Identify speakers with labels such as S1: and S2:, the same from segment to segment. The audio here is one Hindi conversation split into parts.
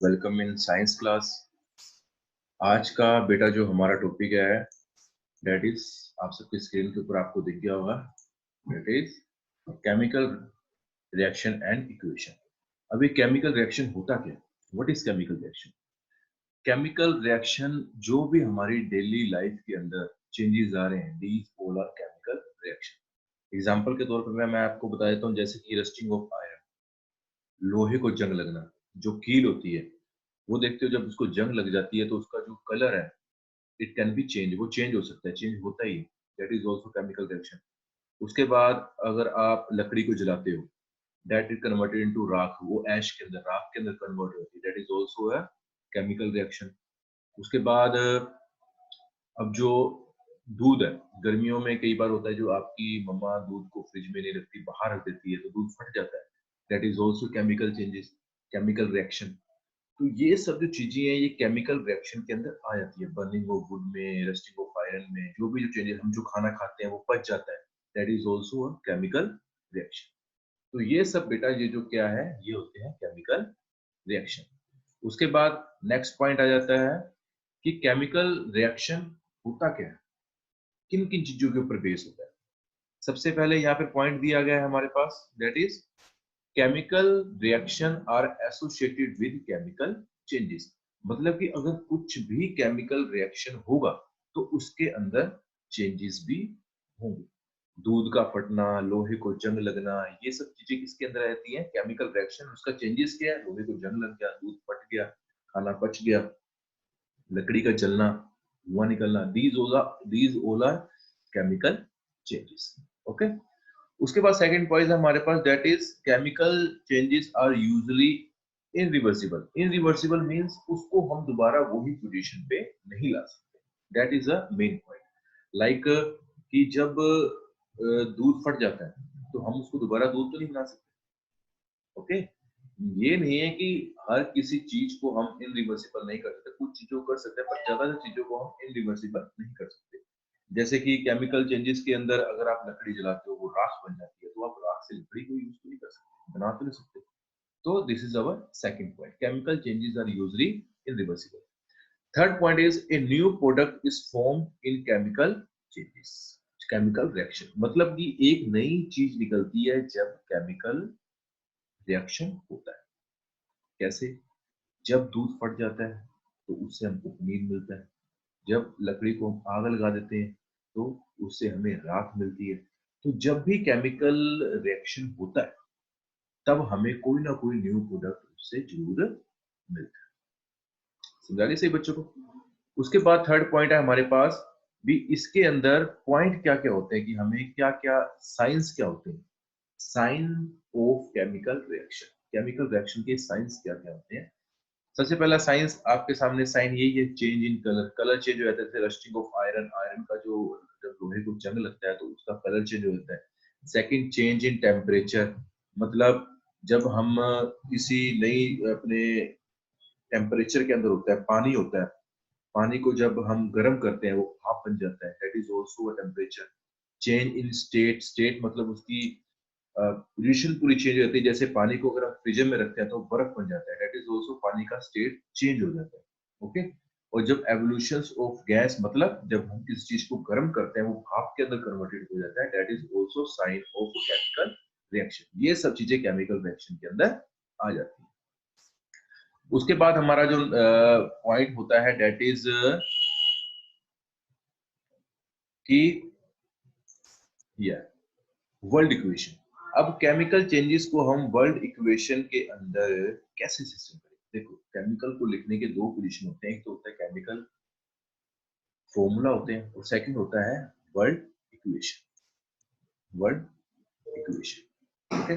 S1: Welcome in science class. आज का बेटा जो हमारा टॉपिक है दैट इज आप सबकी स्क्रीन के ऊपर आपको दिख गया होगा, that is chemical reaction and equation. अभी केमिकल रिएक्शन होता क्या है? What is chemical reaction? Chemical reaction जो भी हमारी डेली लाइफ के अंदर चेंजेस आ रहे हैं, these all are chemical reaction. Example के तौर पर मैं आपको बता देता हूँ, जैसे कि रस्टिंग ऑफ आयरन, लोहे को जंग लगना, जो कील होती है वो देखते हो जब उसको जंग लग जाती है तो उसका जो कलर है इट कैन बी चेंज, वो चेंज हो सकता है, चेंज होता ही है। That is also chemical reaction. उसके बाद अगर आप लकड़ी को जलाते हो, दैट इज कन्वर्टेड इनटू राख, वो ऐश के अंदर, राख के अंदर कन्वर्ट होती है, that is also a chemical reaction. उसके बाद अब जो दूध है, गर्मियों में कई बार होता है जो आपकी मम्मा दूध को फ्रिज में नहीं रखती, बाहर रख देती है तो दूध फट जाता है, that is also chemical changes, chemical reaction. तो ये सब जो चीजें हैं ये केमिकल रिएक्शन के अंदर आ जाती है। बर्निंग ऑफ वुड में, रस्टिंग ऑफ आयरन में, जो भी जो चेंजेस, हम जो खाना खाते हैं वो पच जाता है, that is also a chemical reaction. तो ये सब बेटा ये जो क्या है, ये होते हैं केमिकल रिएक्शन। उसके बाद नेक्स्ट पॉइंट आ जाता है कि केमिकल रिएक्शन होता क्या है, किन किन चीजों के ऊपर बेस होता है। सबसे पहले यहाँ पे पॉइंट दिया गया है हमारे पास, that is chemical reaction are associated with chemical changes. मतलब कि अगर कुछ भी केमिकल रिएक्शन होगा तो उसके अंदर चेंजेस भी होंगे। दूध का फटना, लोहे को जंग लगना, ये सब चीजें किसके अंदर रहती हैं? Chemical reaction. उसका चेंजेस क्या है? लोहे को जंग लग गया, दूध फट गया, खाना पच गया, लकड़ी का जलना, धुआं निकलना, these all are chemical changes. Okay. उसके बाद सेकंड पॉइंट है हमारे पास, that is chemical changes are usually irreversible. Irreversible means उसको हम दोबारा वही पोजीशन पे नहीं ला सकते, that is a main point. Like कि जब दूध फट जाता है तो हम उसको दोबारा दूध तो नहीं बना सकते। ओके। ये नहीं है कि हर किसी चीज को हम इनरिवर्सिबल नहीं कर सकते, कुछ चीजों को कर सकते हैं पर ज्यादा चीजों को हम इनरिवर्सिबल नहीं कर सकते। जैसे कि केमिकल चेंजेस के अंदर अगर आप लकड़ी जलाते हो वो राख बन जाती है, तो आप राख से लकड़ी को यूज तो नहीं कर सकते, बना तो नहीं सकते। तो this is our second point, chemical changes are usually irreversible. Third point is a new product is formed in chemical changes, chemical reaction. मतलब कि एक नई चीज निकलती है जब केमिकल रिएक्शन होता है। कैसे? जब दूध फट जाता है तो उससे हमको पनीर मिलता है, जब लकड़ी को हम आग लगा देते हैं तो उससे हमें राख मिलती है। तो जब भी केमिकल रिएक्शन होता है तब हमें कोई ना कोई न्यू प्रोडक्ट उससे जरूर मिलता है। समझा गया सही बच्चों को? उसके बाद थर्ड पॉइंट है हमारे पास भी, इसके अंदर पॉइंट क्या क्या होते हैं कि हमें क्या क्या साइंस क्या होते हैं, sign of chemical reaction, chemical reaction के साइंस क्या क्या होते हैं। सबसे पहला साइंस आपके सामने साइन यही है, change in colour. Colour change हो जाता है, जैसे रस्टिंग ऑफ आयरन, आयरन का जो जब लोहे को जंग लगता है तो उसका कलर चेंज हो जाता है। Second, change in temperature. मतलब जब हम किसी नई अपने टेम्परेचर के अंदर होता है, पानी होता है, पानी को जब हम गर्म करते हैं वो भाप बन जाता है, that is also a temperature. Change in state, state मतलब उसकी पोजीशन पूरी चेंज हो जाती है। जैसे पानी को अगर हम फ्रीजर में रखते हैं तो बर्फ बन जाता है, दैट इज ऑल्सो पानी का स्टेट चेंज हो जाता है। ओके। और जब एवोल्यूशन ऑफ गैस, मतलब जब हम किसी चीज को गर्म करते हैं वो भाप के अंदर कन्वर्टेड हो जाता है, that is also sign of chemical reaction. ये सब चीजें केमिकल रिएक्शन के अंदर आ जाती है। उसके बाद हमारा जो पॉइंट होता है दैट इज कि वर्ल्ड इक्वेशन। अब केमिकल चेंजेस को हम वर्ल्ड इक्वेशन के अंदर कैसे सिस्टम करें? देखो, केमिकल को लिखने के दो पोजीशन होते हैं, एक तो होता है केमिकल फॉर्मूला होते हैं और सेकंड होता है world equation, world equation. Okay.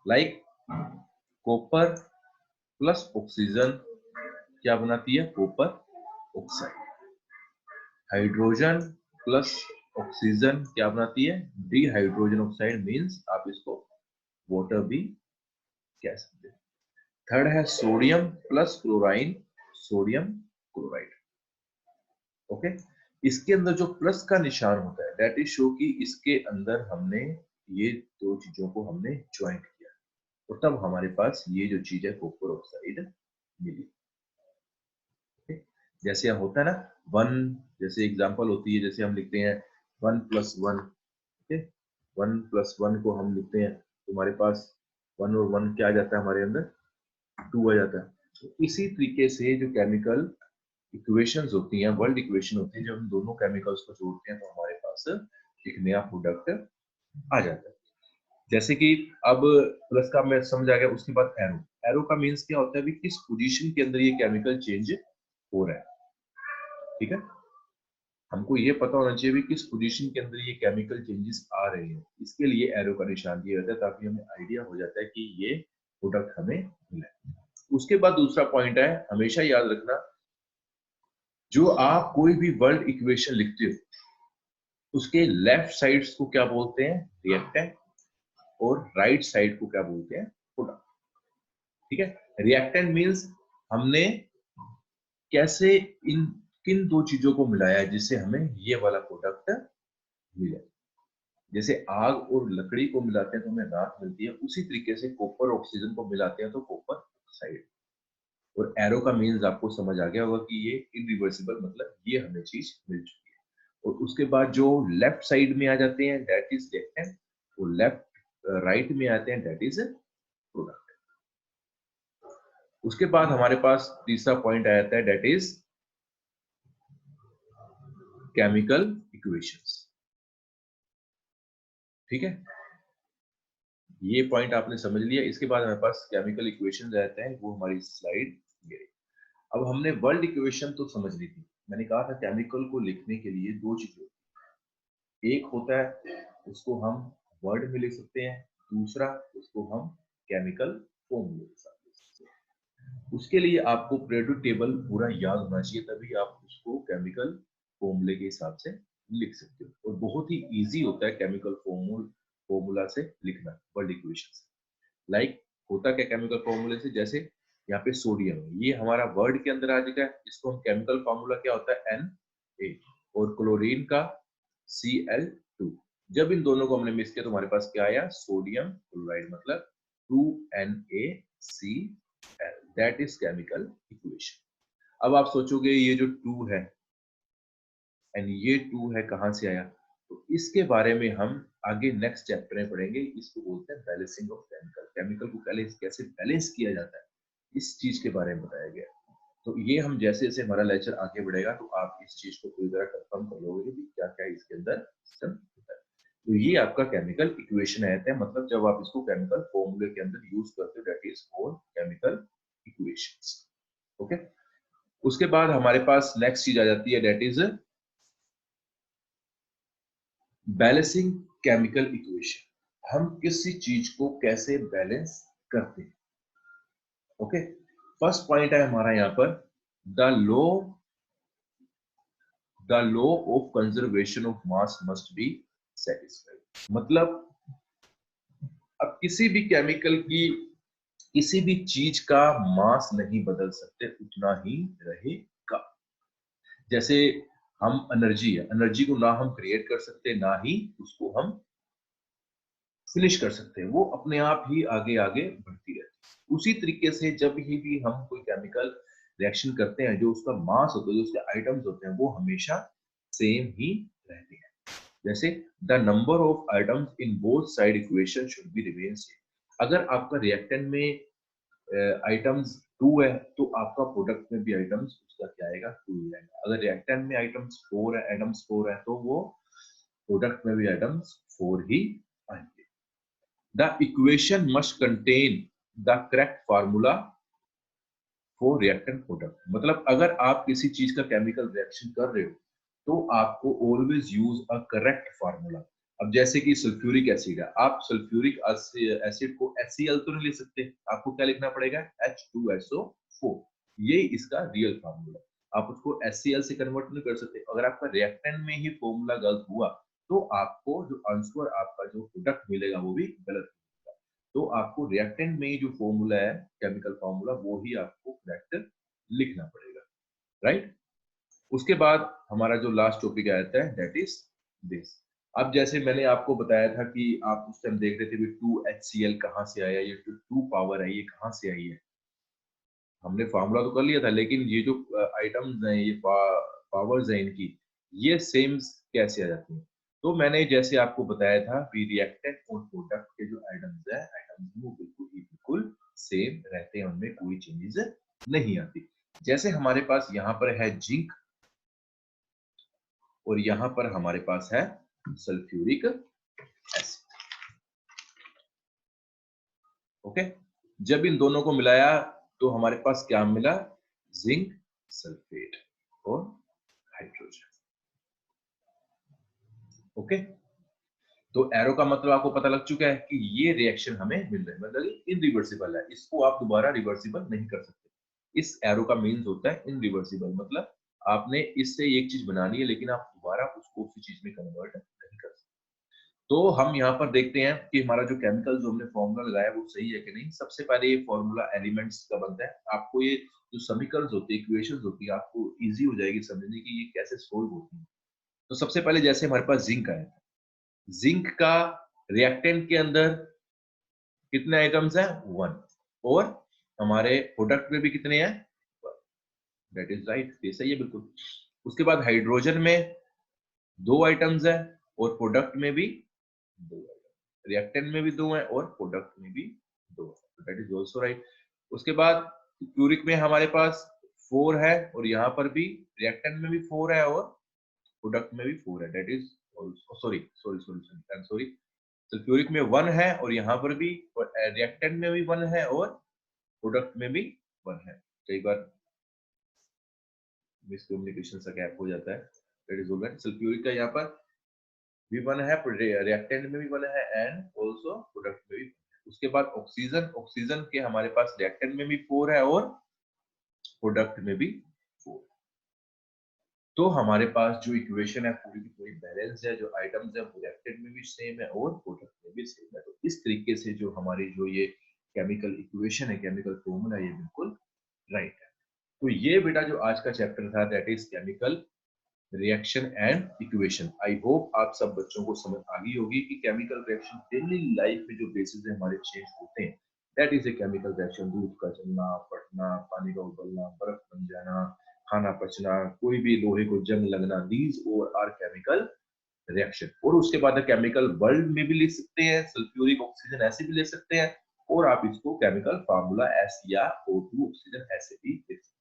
S1: Like copper plus oxygen क्या बनाती है? Copper oxide. Hydrogen plus oxygen क्या बनाती है? डी हाइड्रोजन ऑक्साइड, मीन्स आप इसको वाटर भी कह सकते हैं। थर्ड है sodium plus chlorine, sodium chloride. Okay. इसके अंदर जो प्लस का निशान होता है दैट इज शो कि इसके अंदर हमने ये दो चीजों को हमने ज्वाइंट किया और तब हमारे पास ये जो चीज है कॉपर ऑक्साइड मिली। जैसे होता है ना 1, जैसे एग्जांपल होती है, जैसे हम लिखते हैं 1 + 1, ठीक है, 1 + 1 को हम लिखते हैं तो हमारे पास 1 और 1 क्या आ जाता है हमारे अंदर, 2 आ जाता है। तो इसी तरीके से जो केमिकल इक्वेशंस होती हैं, वर्ल्ड इक्वेशन होती है, जब हम दोनों केमिकल्स को जोड़ते हैं तो हमारे पास एक नया प्रोडक्ट आ जाता है। जैसे कि अब प्लस का मैं समझ आ गया, उसके बाद एरो। एरो का मीन्स क्या होता है भी, किस पोजीशन के अंदर ये केमिकल चेंज हो रहा है, ठीक है। हमको ये पता होना चाहिए भी किस पोजीशन के अंदर ये केमिकल चेंजेस आ रहे हैं, इसके लिए एरो का निशान दिया जाता है, ताकि हमें आइडिया हो जाता है कि ये प्रोडक्ट हमें मिला है। उसके बाद दूसरा पॉइंट है, हमेशा याद रखना, जो आप कोई भी वर्ल्ड इक्वेशन लिखते हो उसके लेफ्ट साइड्स को क्या बोलते हैं, रिएक्टेंट, और राइट साइड को क्या बोलते हैं, प्रोडक्ट, ठीक है। रिएक्टेंट मींस हमने कैसे इन किन दो चीजों को मिलाया है जिससे हमें ये वाला प्रोडक्ट मिला। जैसे आग और लकड़ी को मिलाते हैं तो हमें राख मिलती है, उसी तरीके से कॉपर ऑक्सीजन को मिलाते हैं तो कॉपर ऑक्साइड। और एरो का मीन्स आपको समझ आ गया होगा कि ये इरिवर्सिबल, मतलब ये हमें चीज मिल चुकी है। और उसके बाद जो लेफ्ट साइड में आ जाते हैं दैट इज रिएक्टेंट, और लेफ्ट राइट में आते हैं दैट इज प्रोडक्ट। उसके बाद हमारे पास तीसरा पॉइंट आ जाता है दैट इज केमिकल इक्वेशंस, ठीक है। ये पॉइंट आपने समझ लिया। इसके बाद हमारे पास केमिकल इक्वेशंस आते हैं, वो हमारी स्लाइड ये। अब हमने वर्ल्ड इक्वेशन तो समझ ली थी, मैंने कहा था केमिकल को लिखने के लिए दो चीजें, एक होता है उसको हम वर्ड में लिख सकते हैं, दूसरा उसको हम केमिकल फॉर्मूले के साथ लिख सकते हैं। उसके लिए आपको पीरियोडिक टेबल पूरा याद होना चाहिए, तभी आप उसको केमिकल फॉर्मूले के हिसाब से लिख सकते हो। और बहुत ही इजी होता है केमिकल फॉर्मूला से लिखना वर्ल्ड इक्वेशन। लाइक होता क्या केमिकल फॉर्मूले से, जैसे यहाँ पे सोडियम है, ये हमारा वर्ड के अंदर आ जाएगा, इसको हम केमिकल फॉर्मूला क्या होता है Na, और क्लोरीन का Cl2। जब इन दोनों को हमने मिक्स किया तो हमारे पास क्या आया, सोडियम क्लोराइड, मतलब 2NaCl, that is chemical equation. अब आप सोचोगे ये जो 2 है एंड ये 2 है कहां से आया, तो इसके बारे में हम आगे नेक्स्ट चैप्टर में पढ़ेंगे। इसको बोलते हैं बैलेंसिंग ऑफ केमिकल, केमिकल को कैसे बैलेंस किया जाता है, इस चीज के बारे में बताया गया। तो ये हम जैसे जैसे हमारा लेक्चर आगे बढ़ेगा तो आप इस चीज को पूरी तरह कंफर्म कर लोगे कि क्या क्या इसके अंदर सिस्टम होता है। तो ये आपका केमिकल इक्वेशन आता है, मतलब जब आप इसको केमिकल फॉर्मूले के अंदर यूज करते हो, that is called chemical equations, okay. उसके बाद हमारे पास नेक्स्ट चीज आ जाती है that is balancing chemical equation. हम किसी चीज को कैसे बैलेंस करते हैं, ओके। फर्स्ट पॉइंट है हमारा यहाँ पर, the law of conservation of mass must be satisfied. मतलब अब किसी भी केमिकल की, किसी भी चीज का मास नहीं बदल सकते, उतना ही रहेगा। जैसे हम एनर्जी है, एनर्जी को ना हम क्रिएट कर सकते ना ही उसको हम फिनिश कर सकते हैं, वो अपने आप ही आगे आगे बढ़ती रहती है। उसी तरीके से जब भी हम कोई केमिकल रिएक्शन करते हैं, जो उसका मास होता है, जो उसके आइटम्स होते हैं, वो हमेशा सेम ही रहते हैं। जैसे the number of items in both side equation should be remain same. अगर आपका रिएक्टेंट में आइटम्स 2 है तो आपका प्रोडक्ट में भी आइटम्स उसका क्या आएगा, 2 ही आएगा। अगर रिएक्टेंट में आइटम्स 4 है, आइटम्स 4 है, तो वो प्रोडक्ट में भी आइटम्स 4 ही आएंगे। The equation must contain the correct formula for reactant product। मतलब अगर आप किसी चीज का केमिकल रिएक्शन कर रहे हो तो आपको always use a correct formula. अब जैसे कि सल्फ्यूरिक एसिड है, आप सल्फ्यूरिक एसिड को HCl तो नहीं लिख सकते, आपको क्या लिखना पड़ेगा, H2SO4। ये इसका रियल फार्मूला, आप उसको HCl से कन्वर्ट नहीं कर सकते। अगर आपका रिएक्टेंट में ही फॉर्मूला गलत हुआ तो आपको जो आंसर, आपका जो प्रोडक्ट मिलेगा वो भी गलत। तो आपको रिएक्टेंट में जो फॉर्मूला है, केमिकल फॉर्मूला, वो ही आपको करेक्ट लिखना पड़ेगा, राइट। उसके बाद हमारा जो लास्ट टॉपिक आता है दैट इज दिस। अब जैसे मैंने आपको बताया था कि आप उस टाइम देख रहे थे कि 2HCl कहां से आया, ये 2 पावर है, ये कहां से आई है। हमने फॉर्मूला तो कर लिया था, लेकिन ये जो आइटम्स हैं, ये पावर्स हैं इनकी, ये सेम कैसे आ जाती हैं? तो मैंने जैसे आपको बताया था, वी रिएक्टेंट और प्रोडक्ट के जो आइटम्स वो बिल्कुल सेम रहते हैं, उनमें कोई चेंजेस नहीं आती। जैसे हमारे पास यहाँ पर है जिंक और यहाँ पर हमारे पास है सल्फ्यूरिक एसिड। ओके, जब इन दोनों को मिलाया तो हमारे पास क्या मिला? जिंक सल्फेट और हाइड्रोजन। ओके, तो एरो का मतलब आपको पता लग चुका है कि ये रिएक्शन हमें मिल रहा है, मतलब इनरिवर्सिबल है, इसको आप दोबारा रिवर्सिबल नहीं कर सकते। इस एरो का मीन्स होता है इनरिवर्सिबल, मतलब आपने इससे एक चीज बनानी है लेकिन आप दोबारा उसको उसी चीज में कन्वर्ट नहीं कर सकते। तो हम यहाँ पर देखते हैं कि हमारा जो केमिकल जो हमने फॉर्मूला लगाया वो सही है कि नहीं। सबसे पहले ये फॉर्मूला एलिमेंट्स का बनता है। आपको ये जो समीकरणस होती है, इक्वेशंस होती है, आपको इजी हो जाएगी समझने की ये कैसे सोल्व होती है। तो सबसे पहले जैसे हमारे पास जिंक आया था, जिंक का रिएक्टेंट के अंदर कितने आइटम्स हैं? 1। और हमारे प्रोडक्ट में भी कितने हैं? 1। दैट इज राइट, ये सही है बिल्कुल। उसके बाद हाइड्रोजन में 2 आइटम्स है और प्रोडक्ट में भी 2 आइटम, रिएक्टेंट में भी 2 है और प्रोडक्ट में भी 2 है, दैट इज आल्सो राइट। उसके बाद क्यूरिक में हमारे पास 4 है और यहाँ पर भी रिएक्टेंट में भी 4 है और प्रोडक्ट में भी 4 है, that is also sorry sorry sorry sorry I am sorry. Sulphuric में 1 है और यहाँ पर भी रिएक्टेंट में भी 1 है और प्रोडक्ट में भी 1 है। कई बार मिसकम्युनिकेशन सा गैप हो जाता है, दैट इज ऑलराइट। सल्फ्यूरिक का यहाँ पर भी 1 है, रिएक्टेंट में भी 1 है एंड आल्सो प्रोडक्ट में भी 1 है। उसके बाद ऑक्सीजन, ऑक्सीजन के हमारे पास रिएक्टेंट में भी 4 है और प्रोडक्ट में भी 4। तो हमारे पास जो इक्वेशन है पूरी की पूरी बैलेंस है, जो आइटम्स है वो रिएक्टेंट में भी सेम है और प्रोडक्ट में भी सेम है। तो इस तरीके से जो हमारी जो ये केमिकल इक्वेशन है, केमिकल फॉर्मूला, ये बिल्कुल राइट है। तो ये बेटा जो आज का चैप्टर था that is chemical reaction and equation. I hope आप सब बच्चों को समझ आ गई होगी कि केमिकल रिएक्शन डेली लाइफ में जो बेसिस है हमारे चेंज होते हैं, that is a chemical reaction. दूध का चलना, फटना, पानी का उबलना, बर्फ बन जाना, खाना पचना, कोई भी लोहे को जंग लगना, दीज और आर केमिकल रिएक्शन। और उसके बाद केमिकल वर्ल्ड में भी लिख सकते हैं, सल्फ्यूरिक ऑक्सीजन ऐसे भी ले सकते हैं, और आप इसको केमिकल फार्मूला एस या O2 ऑक्सीजन ऐसे भी लिख सकते हैं।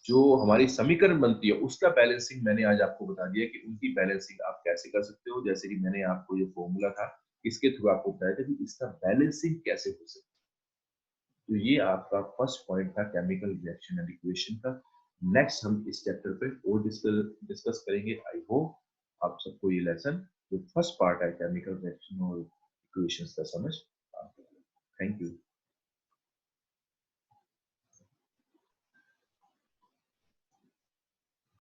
S1: जो हमारी समीकरण बनती है उसका बैलेंसिंग मैंने आज आपको बता दिया कि उनकी बैलेंसिंग आप कैसे कर सकते हो। जैसे कि मैंने आपको ये फॉर्मूला था, इसके थ्रू आपको बताया था कि इसका बैलेंसिंग कैसे हो सकता है। तो ये आपका फर्स्ट पॉइंट था केमिकल रिएक्शन एंड इक्वेशन का। नेक्स्ट हम इस चैप्टर पे और डिस्कस करेंगे। आई होप आप सबको ये लेसन जो फर्स्ट पार्ट है केमिकल रिएक्शन और इक्वेशंस का समझ। Thank you.